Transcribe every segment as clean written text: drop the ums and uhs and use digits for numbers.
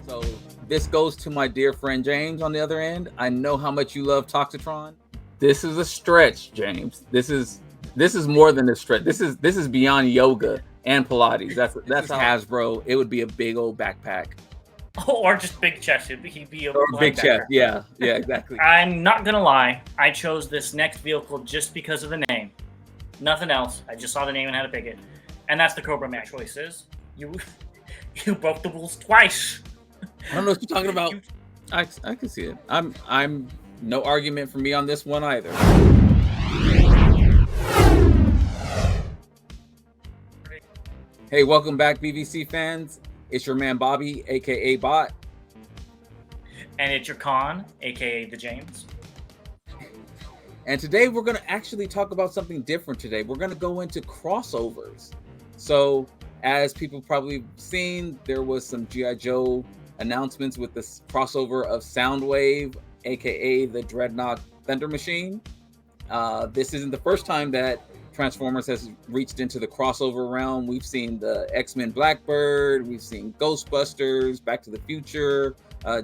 So this goes to my dear friend James on the other end. I know how much you love Toxitron. This is a stretch, James. This is more than a stretch. This is beyond yoga and Pilates. That's how Hasbro. It would be a big old backpack. Or just big chest. He'd be a Or big chest. Yeah, exactly. I'm not gonna lie. I chose this next vehicle just because of the name. Nothing else. I just saw the name and had to pick it. And that's the Cobra. My choices. You broke the rules twice. I don't know what you're talking about. I can see it. I'm no argument for me on this one either. Hey, welcome back, BVC fans. It's your man Bobby, aka Bot. And it's your Con, aka the James. And today we're going to actually talk about something different today. We're going to go into crossovers. So, as people probably seen, there was some G.I. Joe announcements with this crossover of Soundwave, aka the Dreadnought Thunder Machine. This isn't the first time that Transformers has reached into the crossover realm. We've seen the X-Men Blackbird, we've seen Ghostbusters, Back to the Future,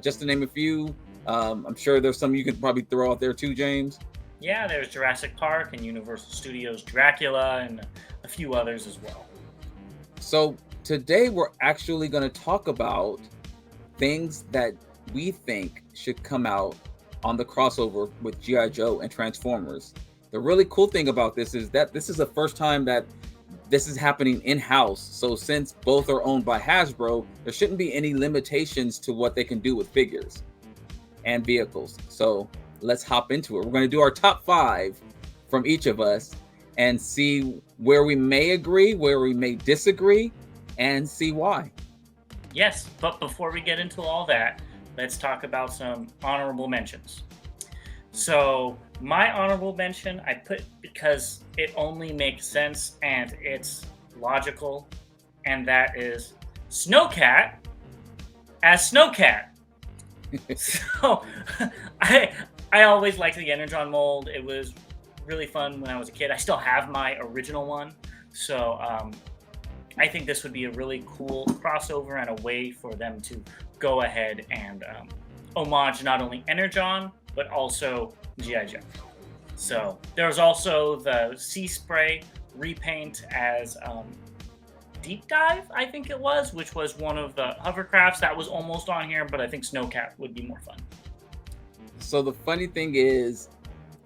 just to name a few. I'm sure there's some you could probably throw out there too, James. Yeah, there's Jurassic Park and Universal Studios Dracula and a few others as well. So today we're actually going to talk about things that we think should come out on the crossover with G.I. Joe and Transformers. The really cool thing about this is that this is the first time that this is happening in-house. So since both are owned by Hasbro, there shouldn't be any limitations to what they can do with figures and vehicles. So let's hop into it. We're going to do our top 5 from each of us and see where we may agree, where we may disagree, and see why. Yes, but before we get into all that, let's talk about some honorable mentions. So my honorable mention I put because it only makes sense and it's logical, and that is Snowcat as Snowcat. So I always liked the Energon mold. It was really fun when I was a kid. I still have my original one. So I think this would be a really cool crossover and a way for them to go ahead and homage not only Energon, but also G.I. Joe. So there's also the Sea Spray repaint as Deep Dive, I think it was, which was one of the hovercrafts that was almost on here, but I think Snowcat would be more fun. So the funny thing is,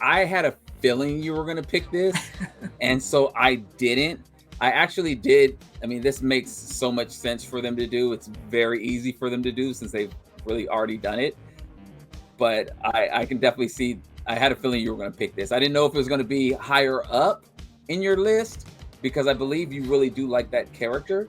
I had a feeling you were going to pick this, and so I didn't. I actually did. I mean, this makes so much sense for them to do. It's very easy for them to do since they've really already done it. But I can definitely see, I had a feeling you were going to pick this. I didn't know if it was going to be higher up in your list because I believe you really do like that character.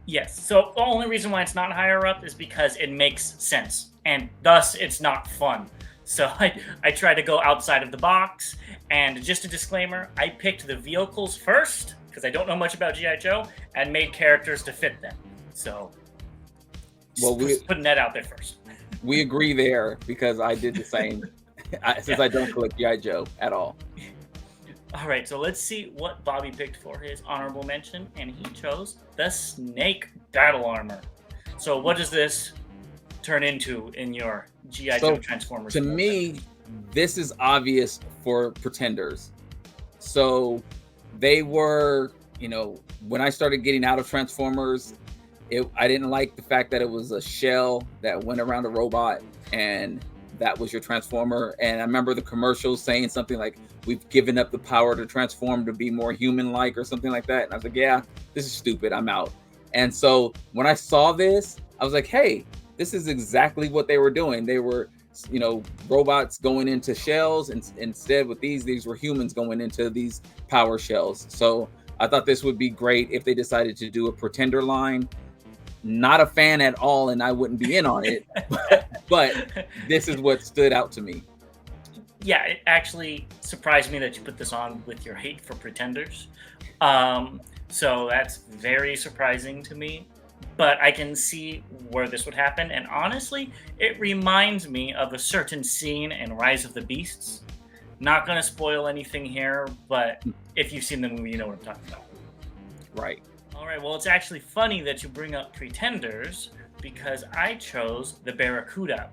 Yes. So the only reason why it's not higher up is because it makes sense, and thus it's not fun. So I try to go outside of the box. And just a disclaimer, I picked the vehicles first because I don't know much about G.I. Joe and made characters to fit them. So just putting that out there first. We agree there because I did the same since I don't collect G.I. Joe at all. All right, so let's see what Bobby picked for his honorable mention, and he chose the Snake Battle Armor. So what does this turn into in your G.I. Joe Transformers? To me, this is obvious for Pretenders. So they were, when I started getting out of Transformers, I didn't like the fact that it was a shell that went around a robot and that was your Transformer. And I remember the commercials saying something like, we've given up the power to transform to be more human-like or something like that. And I was like, yeah, this is stupid. I'm out. And so when I saw this, I was like, hey, this is exactly what they were doing. They were, robots going into shells. And instead with these were humans going into these power shells. So I thought this would be great if they decided to do a Pretender line. Not a fan at all, and I wouldn't be in on it, but this is what stood out to me. Yeah, it actually surprised me that you put this on with your hate for Pretenders. So that's very surprising to me, but I can see where this would happen. And honestly, it reminds me of a certain scene in Rise of the Beasts. Not going to spoil anything here, but if you've seen the movie, you know what I'm talking about. Right. All right, well, it's actually funny that you bring up Pretenders because I chose the Barracuda.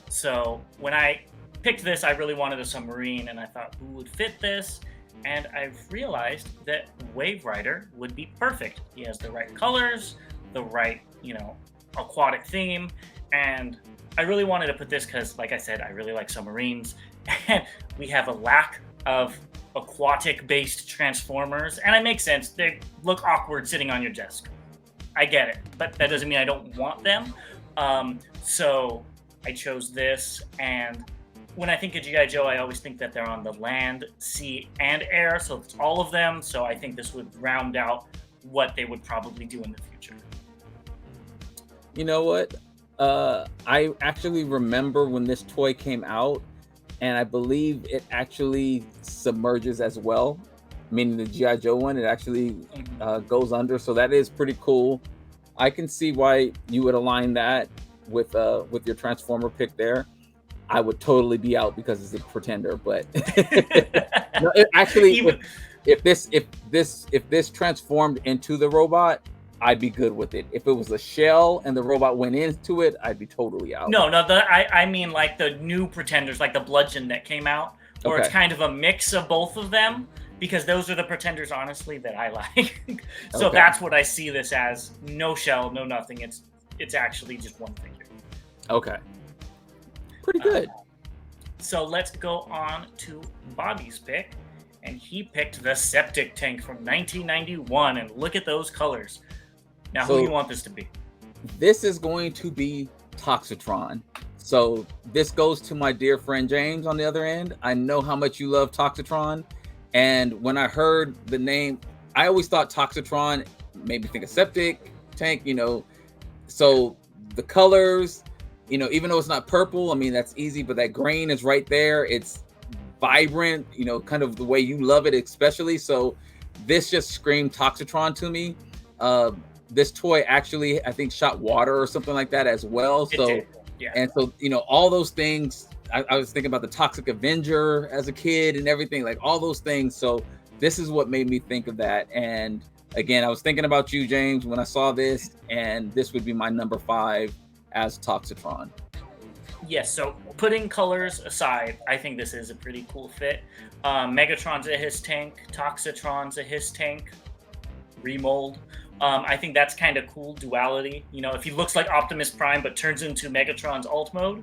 So when I picked this, I really wanted a submarine, and I thought, who would fit this? And I realized that Wave Rider would be perfect. He has the right colors, the right, aquatic theme, and I really wanted to put this because, like I said, I really like submarines, and we have a lack of aquatic-based Transformers, and it makes sense. They look awkward sitting on your desk. I get it, but that doesn't mean I don't want them. So I chose this, and when I think of G.I. Joe, I always think that they're on the land, sea, and air, so it's all of them. So I think this would round out what they would probably do in the future. You know what? I actually remember when this toy came out, and I believe it actually submerges as well. Meaning the G.I. Joe one, it actually goes under, so that is pretty cool. I can see why you would align that with your Transformer pick there. I would totally be out because it's a Pretender, but no, if this transformed into the robot, I'd be good with it. If it was a shell and the robot went into it, I'd be totally out. No, I mean like the new Pretenders, like the Bludgeon that came out, or it's kind of a mix of both of them, because those are the Pretenders, honestly, that I like. So that's what I see this as. No shell, no nothing. It's actually just one figure. Okay. Pretty good. So let's go on to Bobby's pick, and he picked the Septic Tank from 1991, and look at those colors. Now, who do you want this to be? This is going to be Toxitron. So this goes to my dear friend James on the other end. I know how much you love Toxitron, and when I heard the name, I always thought Toxitron made me think of Septic Tank, so the colors, even though it's not purple, I mean, that's easy, but that green is right there. It's vibrant, kind of the way you love it, especially. So this just screamed Toxitron to me. This toy actually, I think, shot water or something like that as well. So, yeah. And so, all those things, I was thinking about the Toxic Avenger as a kid and everything, like all those things. So this is what made me think of that. And again, I was thinking about you, James, when I saw this, and this would be my number 5 as Toxitron. Yes, so putting colors aside, I think this is a pretty cool fit. Megatron's a his tank, Toxitron's a his tank, remold. I think that's kind of cool duality. If he looks like Optimus Prime but turns into Megatron's alt mode,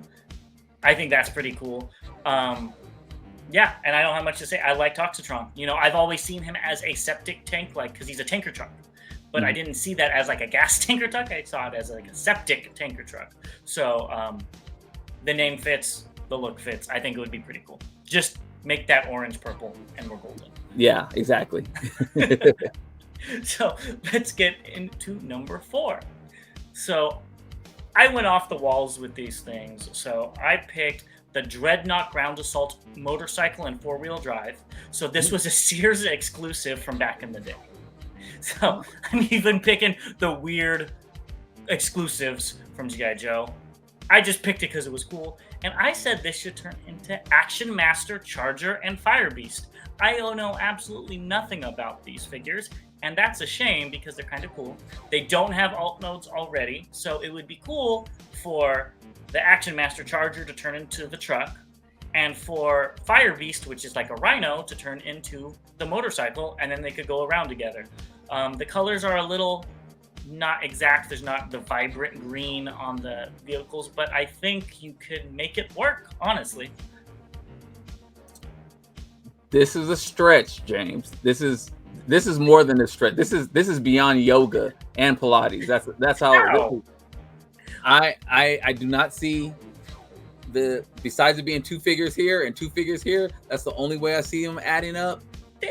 I think that's pretty cool. Yeah, and I don't have much to say. I like Toxitron. I've always seen him as a septic tank, because he's a tanker truck. But I didn't see that as like a gas tanker truck. I saw it as like a septic tanker truck. So the name fits, the look fits. I think it would be pretty cool. Just make that orange purple and we're golden. Yeah, exactly. So let's get into number 4. So I went off the walls with these things. So I picked the Dreadnought Ground Assault motorcycle and 4-wheel drive. So this was a Sears exclusive from back in the day. So I'm even picking the weird exclusives from G.I. Joe. I just picked it because it was cool. And I said this should turn into Action Master, Charger, and Fire Beast. I know absolutely nothing about these figures, and that's a shame because they're kind of cool. They don't have alt modes already, so it would be cool for the Action Master Charger to turn into the truck, and for Fire Beast, which is like a rhino, to turn into the motorcycle, and then they could go around together. The colors are a little not exact. There's not the vibrant green on the vehicles, but I think you could make it work, honestly. This is a stretch, James. This is more than a stretch. This is beyond yoga and Pilates. That's how. I do not see besides it being 2 figures here and 2 figures here. That's the only way I see them adding up.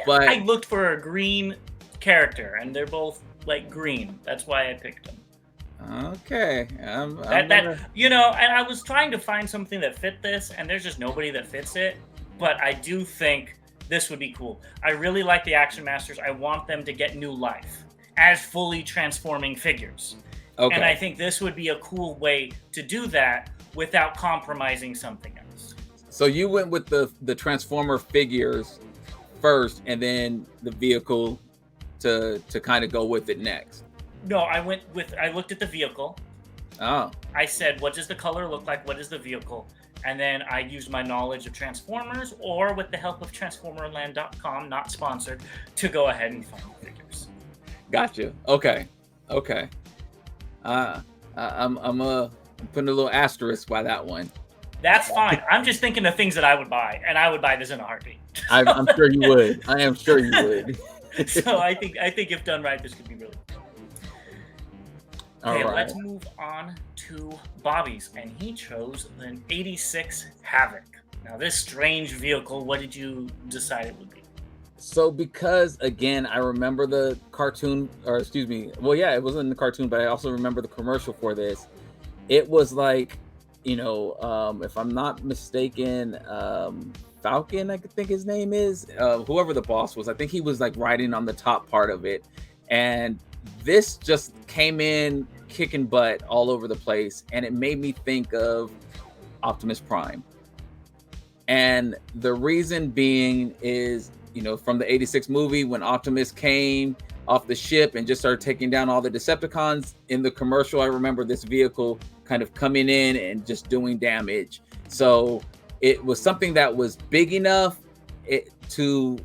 But I looked for a green character, and they're both like green. That's why I picked them. Okay. And I was trying to find something that fit this, and there's just nobody that fits it. But I do think this would be cool. I really like the Action Masters. I want them to get new life as fully transforming figures. Okay. And I think this would be a cool way to do that without compromising something else. So you went with the Transformer figures first, and then the vehicle to kind of go with it next? No, I looked at the vehicle. Oh, I said, what does the color look like? What is the vehicle? And then I used my knowledge of Transformers, or with the help of Transformerland.com, not sponsored, to go ahead and find the figures. gotcha. Okay. I'm putting a little asterisk by that one. That's fine. I'm just thinking of things that I would buy, and I would buy this in a heartbeat. I'm sure you would. I am sure you would. So I think if done right, this could be really cool. Okay, All right. let's move on to Bobby's, and he chose an 86 Havoc. Now, this strange vehicle, what did you decide it would be? So because again, I remember the cartoon, or excuse me, well, yeah, it wasn't in the cartoon, but I also remember the commercial for this. It was like, if I'm not mistaken, Falcon, I think his name is, whoever the boss was. I think he was like riding on the top part of it, and this just came in kicking butt all over the place, and it made me think of Optimus Prime. And the reason being is, from the 86 movie, when Optimus came off the ship and just started taking down all the Decepticons, in the commercial, I remember this vehicle kind of coming in and just doing damage. So it was something that was big enough to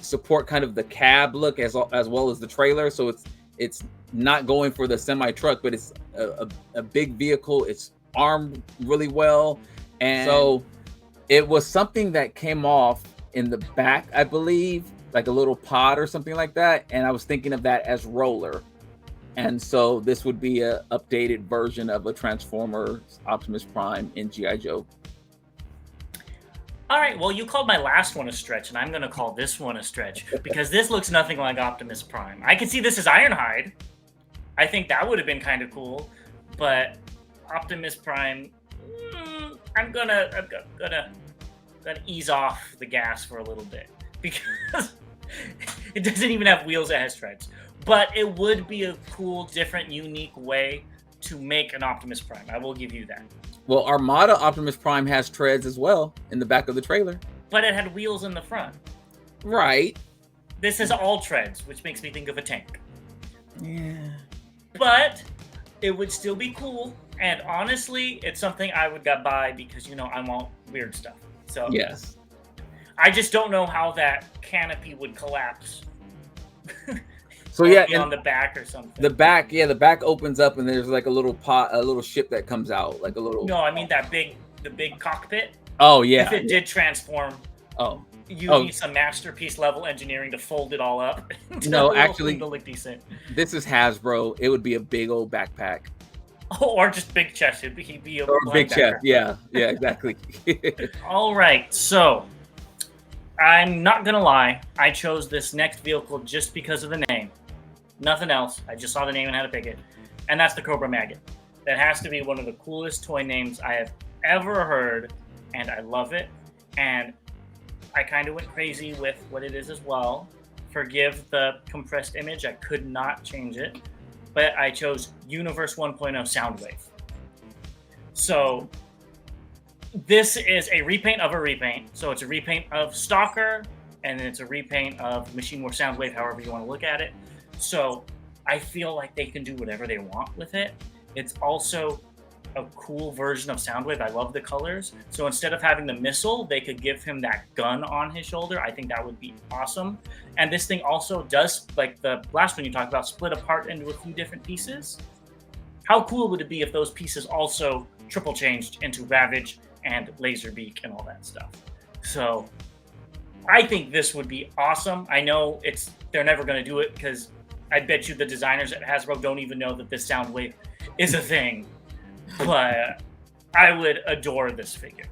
support kind of the cab look as well as the trailer. So it's not going for the semi truck, but it's a big vehicle. It's armed really well, and so it was something that came off in the back, I believe, like a little pod or something like that. And I was thinking of that as roller. And so this would be a updated version of a Transformers Optimus Prime in G.I. Joe. All right, well, you called my last one a stretch, and I'm going to call this one a stretch, because this looks nothing like Optimus Prime. I could see this as Ironhide. I think that would have been kind of cool, but Optimus Prime, I'm gonna ease off the gas for a little bit, because it doesn't even have wheels, it has treads. But it would be a cool, different, unique way to make an Optimus Prime. I will give you that. Well, Armada Optimus Prime has treads as well in the back of the trailer. But it had wheels in the front. Right. This is all treads, which makes me think of a tank. Yeah. But it would still be cool. And honestly, it's something I would buy because, I want weird stuff. So yes. I just don't know how that canopy would collapse. So yeah, on the back or something. The back opens up and there's like a little ship that comes out, like a little. No, I mean the big cockpit. Oh yeah. If it did transform. Oh. You need some masterpiece level engineering to fold it all up. No, actually, to look decent. This is Hasbro. It would be a big old backpack. Oh, or just big chest. He'd be a big chest. Yeah, exactly. All right, so I'm not gonna lie. I chose this next vehicle just because of the name. Nothing else. I just saw the name and had to pick it, and that's the Cobra Maggot. That has to be one of the coolest toy names I have ever heard, and I love it. And I kind of went crazy with what it is as well. Forgive the compressed image. I could not change it. But I chose Universe 1.0 Soundwave. So this is a repaint of a repaint. So it's a repaint of Stalker, and then it's a repaint of Machine War Soundwave, however you want to look at it. So I feel like they can do whatever they want with it. It's also a cool version of Soundwave. I love the colors. So instead of having the missile, they could give him that gun on his shoulder. I think that would be awesome. And this thing also does, like the last one you talked about, split apart into a few different pieces. How cool would it be if those pieces also triple changed into Ravage and Laserbeak and all that stuff? So I think this would be awesome. I know they're never going to do it because I bet you the designers at Hasbro don't even know that this Soundwave is a thing. But I would adore this figure.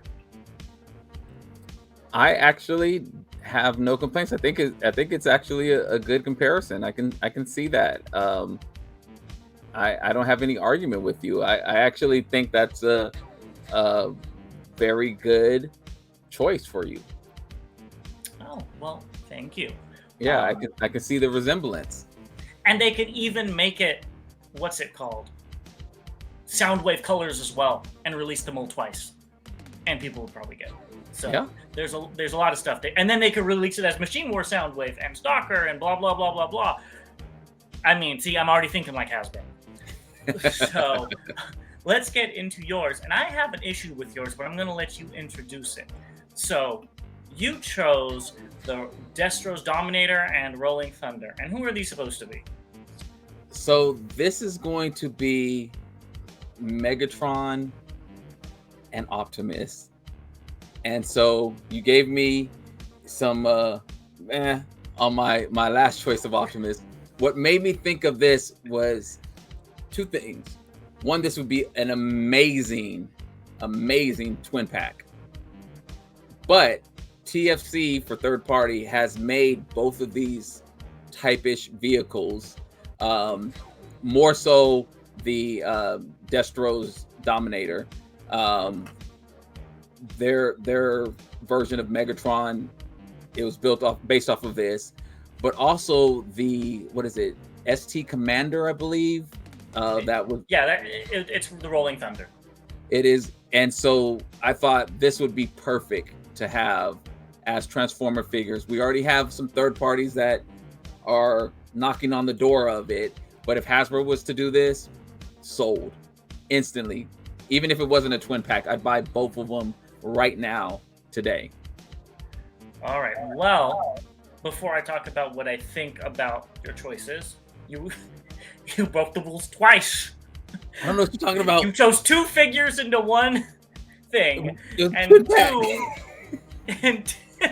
I actually have no complaints. I think it's actually a good comparison. I can see that. I don't have any argument with you. I actually think that's a very good choice for you. Oh, well, thank you. Yeah, I can see the resemblance. And they could even make it, what's it called? Soundwave colors as well, and release them all twice, and people would probably get it. So yeah. There's a lot of stuff, and then they could release it as Machine War Soundwave and Stalker and blah blah blah blah blah. I mean, see, I'm already thinking like Hasbro. So let's get into yours. And I have an issue with yours, but I'm going to let you introduce it. So you chose the Destros Dominator and Rolling Thunder. And who are these supposed to be? So this is going to be Megatron and Optimus. And so you gave me some on my last choice of Optimus. What made me think of this was two things. One, this would be an amazing twin pack. But TFC for third party has made both of these type-ish vehicles. More so the Destros Dominator. Their version of Megatron, it was based off of this, but also the ST Commander, I believe. That was it's the Rolling Thunder. It is, and so I thought this would be perfect to have as Transformer figures. We already have some third parties that are knocking on the door of it, but if Hasbro was to do this, sold instantly. Even if it wasn't a twin pack, I'd buy both of them right now, today. All right. Well, before I talk about what I think about your choices, you broke the rules twice. I don't know what you're talking about. You chose two figures into one thing, and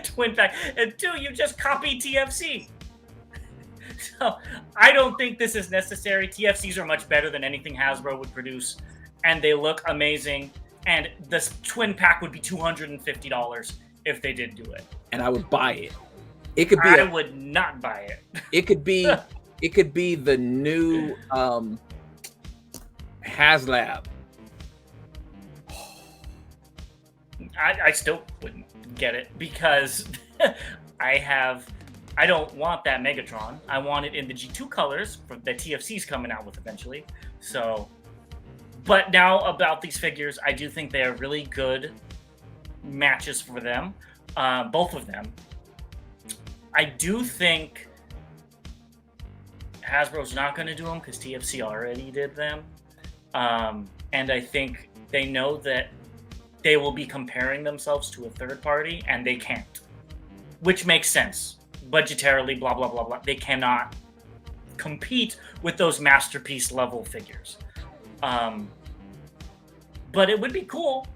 twin pack, and two, you just copied TFC. So I don't think this is necessary. TFCs are much better than anything Hasbro would produce, and they look amazing. And this twin pack would be $250 if they did do it. And I would buy it. It could be. I would not buy it. It could be. It could be the new HasLab. I still wouldn't get it because I don't want that Megatron. I want it in the G2 colors that TFC's coming out with eventually. So, but now about these figures, I do think they are really good matches for them, both of them. I do think Hasbro's not going to do them because TFC already did them. And I think they know that they will be comparing themselves to a third party, and they can't. Which makes sense. Budgetarily, blah, blah, blah, blah. They cannot compete with those masterpiece level figures. But it would be cool.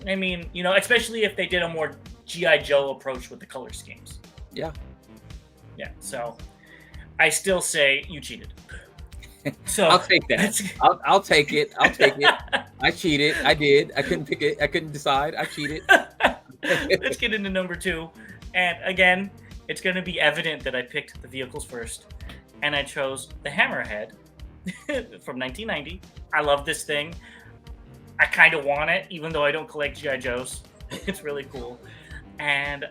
I mean, especially if they did a more G.I. Joe approach with the color schemes. Yeah. Yeah, so I still say you cheated. So I'll take that. I'll take it. I'll take it. I cheated. I did. I couldn't pick it. I couldn't decide. I cheated. Let's get into number 2. And again, it's going to be evident that I picked the vehicles first. And I chose the Hammerhead from 1990. I love this thing. I kind of want it, even though I don't collect G.I. Joes. It's really cool. And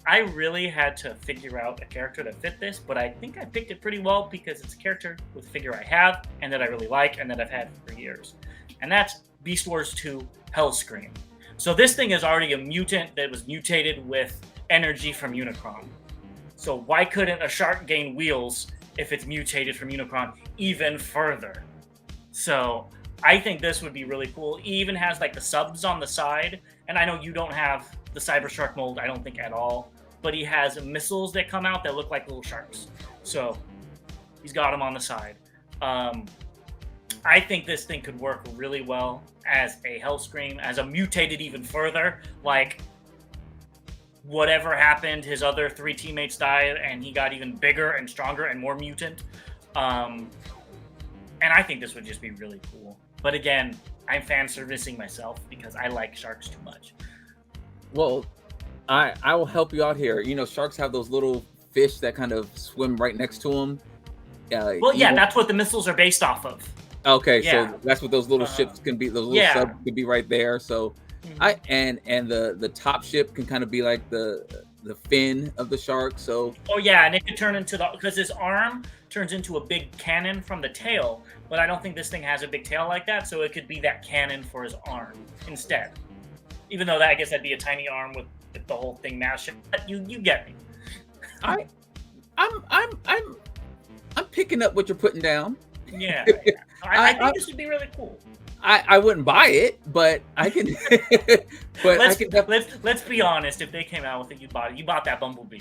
I really had to figure out a character to fit this, but I think I picked it pretty well because it's a character with a figure I have and that I really like and that I've had for years. And that's Beast Wars 2 Hellscream. So this thing is already a mutant that was mutated with energy from Unicron. So why couldn't a shark gain wheels if it's mutated from Unicron even further? So I think this would be really cool. He even has like the subs on the side. And I know you don't have the Cyber Shark mold, I don't think at all. But he has missiles that come out that look like little sharks. So he's got them on the side. I think this thing could work really well as a Hellscream, as a mutated even further. Like, whatever happened, his other 3 teammates died, and he got even bigger and stronger and more mutant. And I think this would just be really cool. But again, I'm fan servicing myself because I like sharks too much. Well, I will help you out here. Sharks have those little fish that kind of swim right next to them. That's what the missiles are based off of. Okay, yeah. So that's what those little ships can be. Those little subs could be right there. So, and the top ship can kind of be like the fin of the shark. So. Oh yeah, and it could turn into because his arm turns into a big cannon from the tail, but I don't think this thing has a big tail like that. So it could be that cannon for his arm instead. Even though I guess that'd be a tiny arm with the whole thing mashed. But you get me. I'm picking up what you're putting down. Yeah, yeah. I think this would be really cool. I wouldn't buy it, but I can. But let's be honest. If they came out with it, you bought it. You bought that Bumblebee.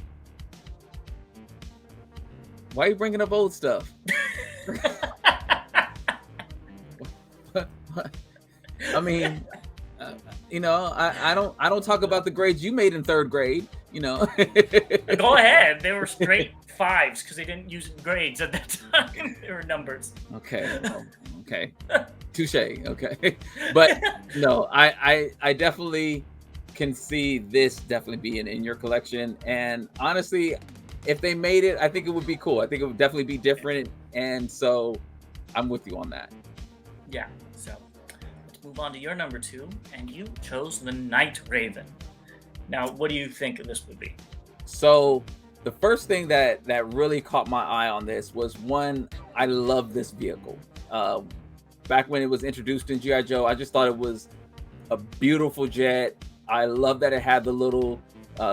Why are you bringing up old stuff? I mean, I don't talk about the grades you made in 3rd grade. Go ahead. They were straight 5s because they didn't use grades at that time. They were numbers. Okay. Okay. Touche. Okay. But no, I definitely can see this definitely being in your collection. And honestly, if they made it, I think it would be cool. I think it would definitely be different. And so I'm with you on that. Yeah. So let's move on to your number 2. And you chose the Night Raven. Now, what do you think this would be? So the first thing that really caught my eye on this was, one, I love this vehicle. Back when it was introduced in G.I. Joe, I just thought it was a beautiful jet. I love that it had the little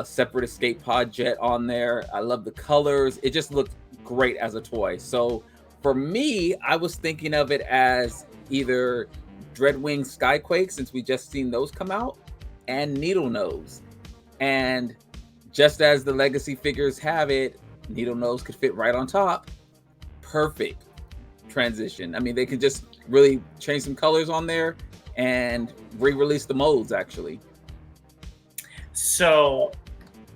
separate escape pod jet on there. I love the colors. It just looked great as a toy. So for me, I was thinking of it as either Dreadwing Skyquake, since we just seen those come out, and Needle Nose. And just as the Legacy figures have it, Needle Nose could fit right on top. Perfect transition. I mean, they could just really change some colors on there and re-release the molds, actually. So,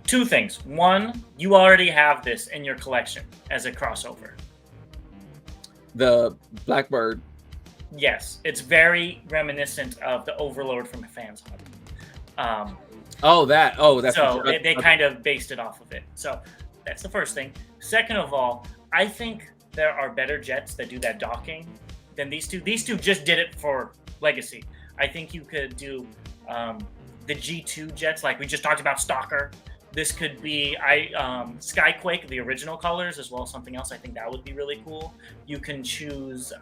2 things. 1, you already have this in your collection as a crossover. The Blackbird. Yes, it's very reminiscent of the Overlord from Fans Hub. That's so they kind of based it off of it. So that's the first thing. Second of all, I think there are better jets that do that docking than these two. These two just did it for Legacy. I think you could do the G2 jets, like we just talked about, Stalker. This could be Skyquake, the original colors, as well as something else. I think that would be really cool. You can choose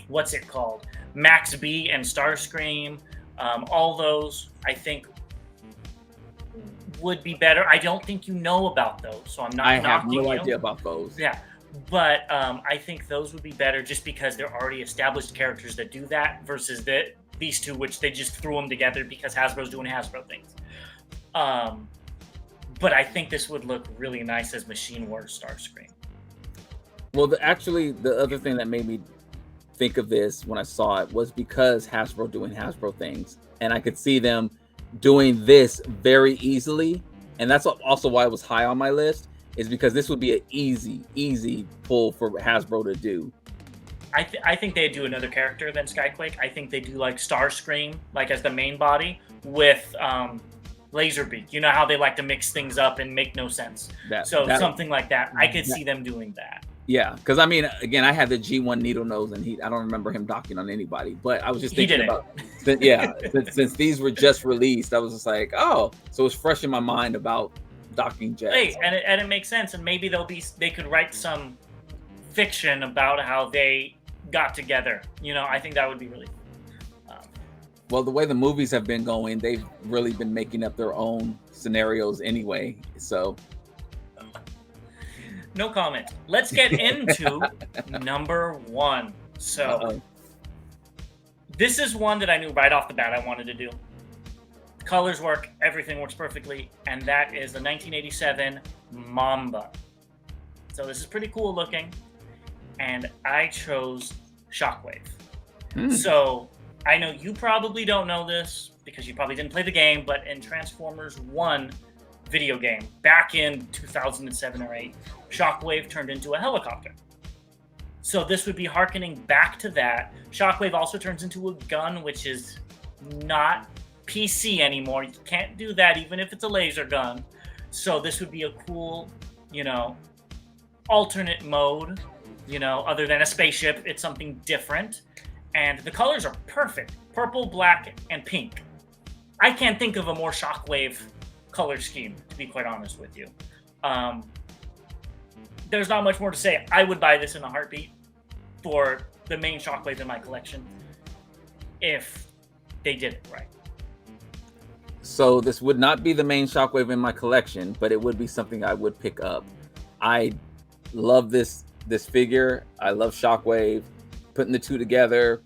what's it called, Max B and Starscream. All those, I think, would be better. I don't think you know about those, so I'm not. I have no idea about those. Yeah, but I think those would be better just because they're already established characters that do that versus these two, which they just threw them together because Hasbro's doing Hasbro things. But I think this would look really nice as Machine Wars Starscream. Well, the other thing that made me think of this when I saw it was because Hasbro doing Hasbro things, and I could see them doing this very easily, and that's also why it was high on my list, is because this would be an easy pull for Hasbro to do. I think they'd do another character than Skyquake. I think they do like Starscream, like as the main body, with Laserbeak. You know how they like to mix things up and make no sense. Something like that. I could see them doing that. Yeah, because I mean, again, I had the G1 Needle Nose, and I don't remember him docking on anybody. But I was just thinking about, since these were just released, I was just like, oh, so it's fresh in my mind about docking jets. Hey, and it makes sense, and maybe they could write some fiction about how they got together. I think that would be really cool. Well, the way the movies have been going, they've really been making up their own scenarios anyway. So. No comment. Let's get into number 1. So this is one that I knew right off the bat I wanted to do. Colors work, everything works perfectly, and that is the 1987 Mamba. So this is pretty cool looking, and I chose Shockwave. So I know you probably don't know this because you probably didn't play the game, but in Transformers 1 video game back in 2007 or 8, Shockwave turned into a helicopter. So this would be hearkening back to that. Shockwave also turns into a gun, which is not PC anymore. You can't do that even if it's a laser gun. So this would be a cool, alternate mode, other than a spaceship. It's something different. And the colors are perfect. Purple, black, and pink. I can't think of a more Shockwave color scheme, to be quite honest with you. There's not much more to say. I would buy this in a heartbeat for the main Shockwave in my collection if they did it right. So this would not be the main Shockwave in my collection, but it would be something I would pick up. I love this this figure. I love Shockwave. Putting the two together,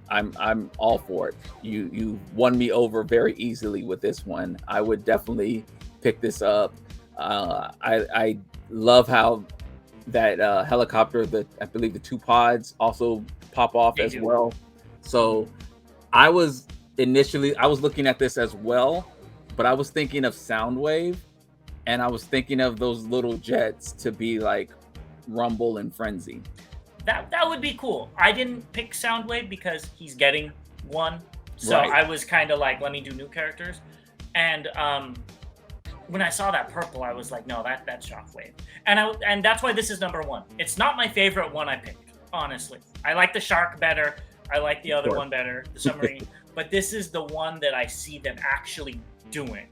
I'm all for it. You won me over very easily with this one. I would definitely pick this up. I love how that helicopter, I believe the two pods also pop off as well. So I was looking at this as well, but I was thinking of Soundwave, and I was thinking of those little jets to be like Rumble and Frenzy. That would be cool. I didn't pick Soundwave because he's getting one, so right. I was kind of like, let me do new characters. And when I saw that purple, I was like, no, that's Shockwave, and that's why this is number one. It's not my favorite one I picked, honestly. I like the shark better. I like the other one better, the submarine. But this is the one that I see them actually doing.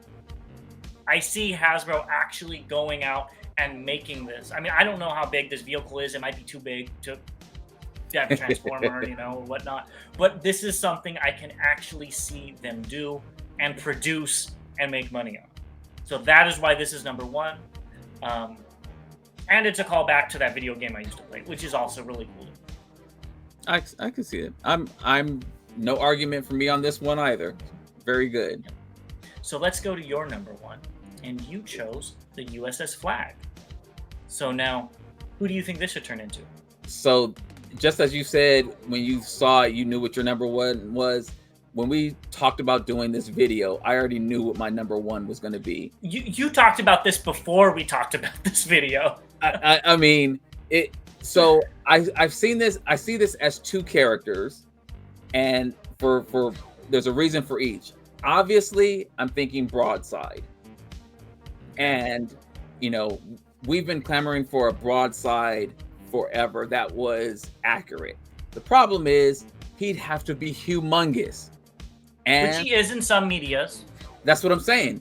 I see Hasbro actually going out and making this. I mean, I don't know how big this vehicle is. It might be too big to have a transformer, or whatnot. But this is something I can actually see them do and produce and make money on. So that is why this is number one. And it's a callback to that video game I used to play, which is also really cool. I can see it. I'm no argument for me on this one either. Very good. So let's go to your number one. And you chose the USS Flag. So now, who do you think this should turn into? So, just as you said, when you saw it, you knew what your number one was. When we talked about doing this video, I already knew what my number one was going to be. You talked about this before we talked about this video. I mean, it. So I've seen this. I see this as two characters, and for there's a reason for each. Obviously, I'm thinking Broadside. And, we've been clamoring for a Broadside forever that was accurate. The problem is he'd have to be humongous. And which he is in some medias. That's what I'm saying.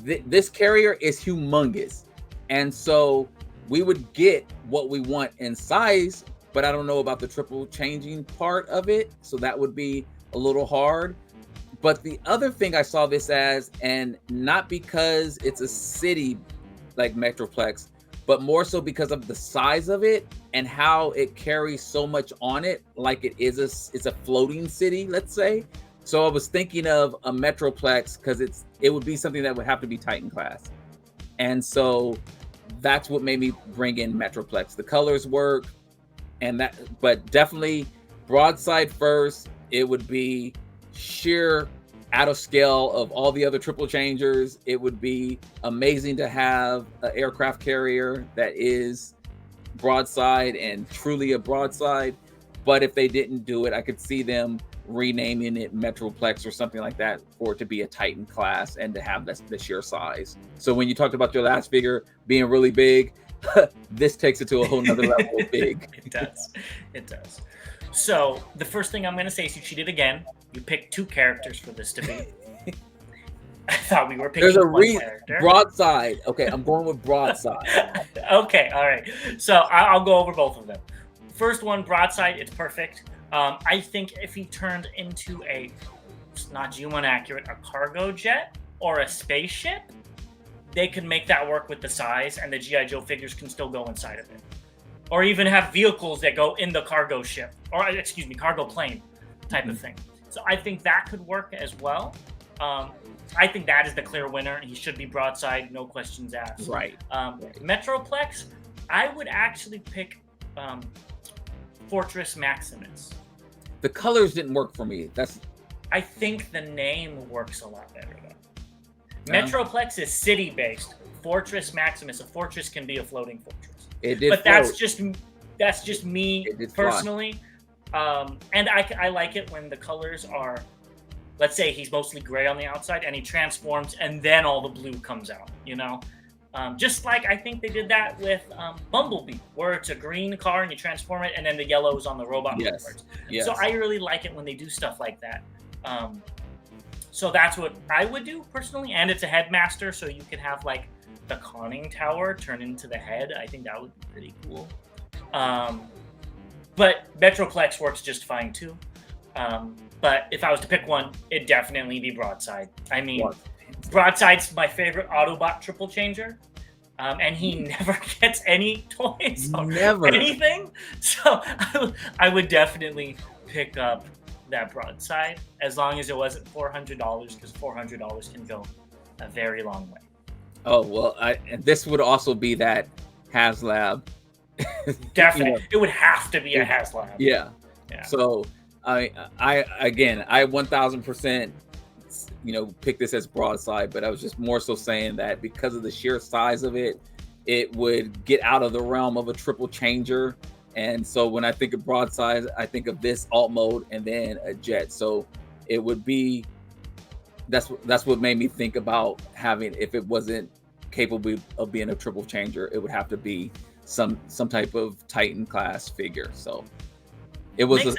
This carrier is humongous. And so we would get what we want in size, but I don't know about the triple changing part of it. So that would be a little hard. But the other thing I saw this as, and not because it's a city like Metroplex, but more so because of the size of it and how it carries so much on it, like it's a floating city, let's say. So I was thinking of a Metroplex because it would be something that would have to be Titan class. And so that's what made me bring in Metroplex. The colors work, but definitely Broadside first. It would be sheer out of scale of all the other triple changers. It would be amazing to have an aircraft carrier that is Broadside and truly a Broadside. But if they didn't do it, I could see them renaming it Metroplex or something like that for it to be a Titan class and to have the sheer size. So when you talked about your last figure being really big, this takes it to a whole nother level of big. It does. So the first thing I'm going to say is you cheated again. You picked two characters for this to be. I thought we were picking one character. Broadside. Okay, I'm going with Broadside. Okay, all right. So I'll go over both of them. First one, Broadside, it's perfect. I think if he turned into it's not G1 accurate, a cargo jet or a spaceship, they could make that work with the size, and the G.I. Joe figures can still go inside of it. Or even have vehicles that go in the cargo ship, or cargo plane type of thing. So I think that could work as well. I think that is the clear winner. He should be Broadside, no questions asked. Right. Metroplex, I would actually pick Fortress Maximus. The colors didn't work for me. I think the name works a lot better though. Yeah. Metroplex is city-based. Fortress Maximus, a fortress can be a floating fortress. It did, but that's just me personally. And I like it when the colors are, let's say he's mostly gray on the outside and he transforms and then all the blue comes out, just like I think they did that with Bumblebee, where it's a green car and you transform it and then the yellow is on the robot parts. Yes. So I really like it when they do stuff like that. So that's what I would do personally. And it's a headmaster, so you can have like the conning tower turn into the head. I think that would be pretty cool. But Metroplex works just fine too. But if I was to pick one, it'd definitely be Broadside. I mean, Broadside's my favorite Autobot triple changer. and he never gets any toys or Never. anything. So I would definitely pick up that broadside as long as it wasn't $400, because $400 can go a very long way. Oh well, and this would also be that HasLab. Definitely, it would have to be a HasLab. Yeah. Yeah. So I 1000%, pick this as broadside, but I was just more so saying that because of the sheer size of it, it would get out of the realm of a triple changer. And so when I think of broadside, I think of this alt mode and then a jet. So it would be that's what made me think about having, if it wasn't capable of being a triple changer, it would have to be some type of Titan class figure. So it was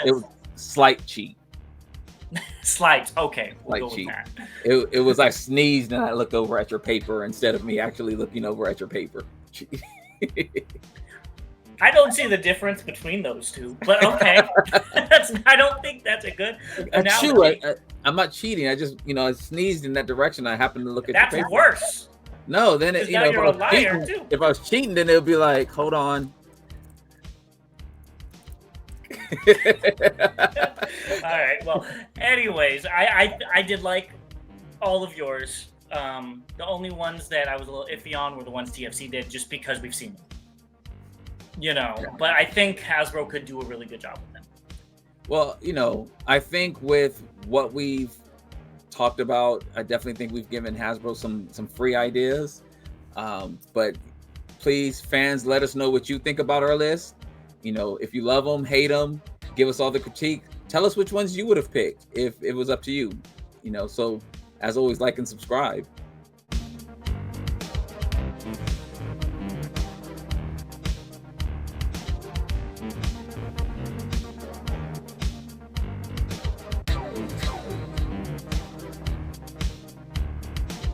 slight cheat. Slight. Okay, we'll go cheat. with that. It was I sneezed and I looked over at your paper instead of me actually looking over at your paper. I don't see the difference between those two, but okay. I don't think that's a good analogy. I'm not cheating. I just, I sneezed in that direction. I happened to look at that's your paper. Worse. No, then if I was cheating, then it would be like, hold on. All right. Well, anyways, I did like all of yours. The only ones that I was a little iffy on were the ones TFC did, just because we've seen them. But I think Hasbro could do a really good job with them. Well, I think with what we've talked about, I definitely think we've given Hasbro some free ideas. But please, fans, let us know what you think about our list. If you love them, hate them, give us all the critique. Tell us which ones you would have picked if it was up to you. So as always, like and subscribe.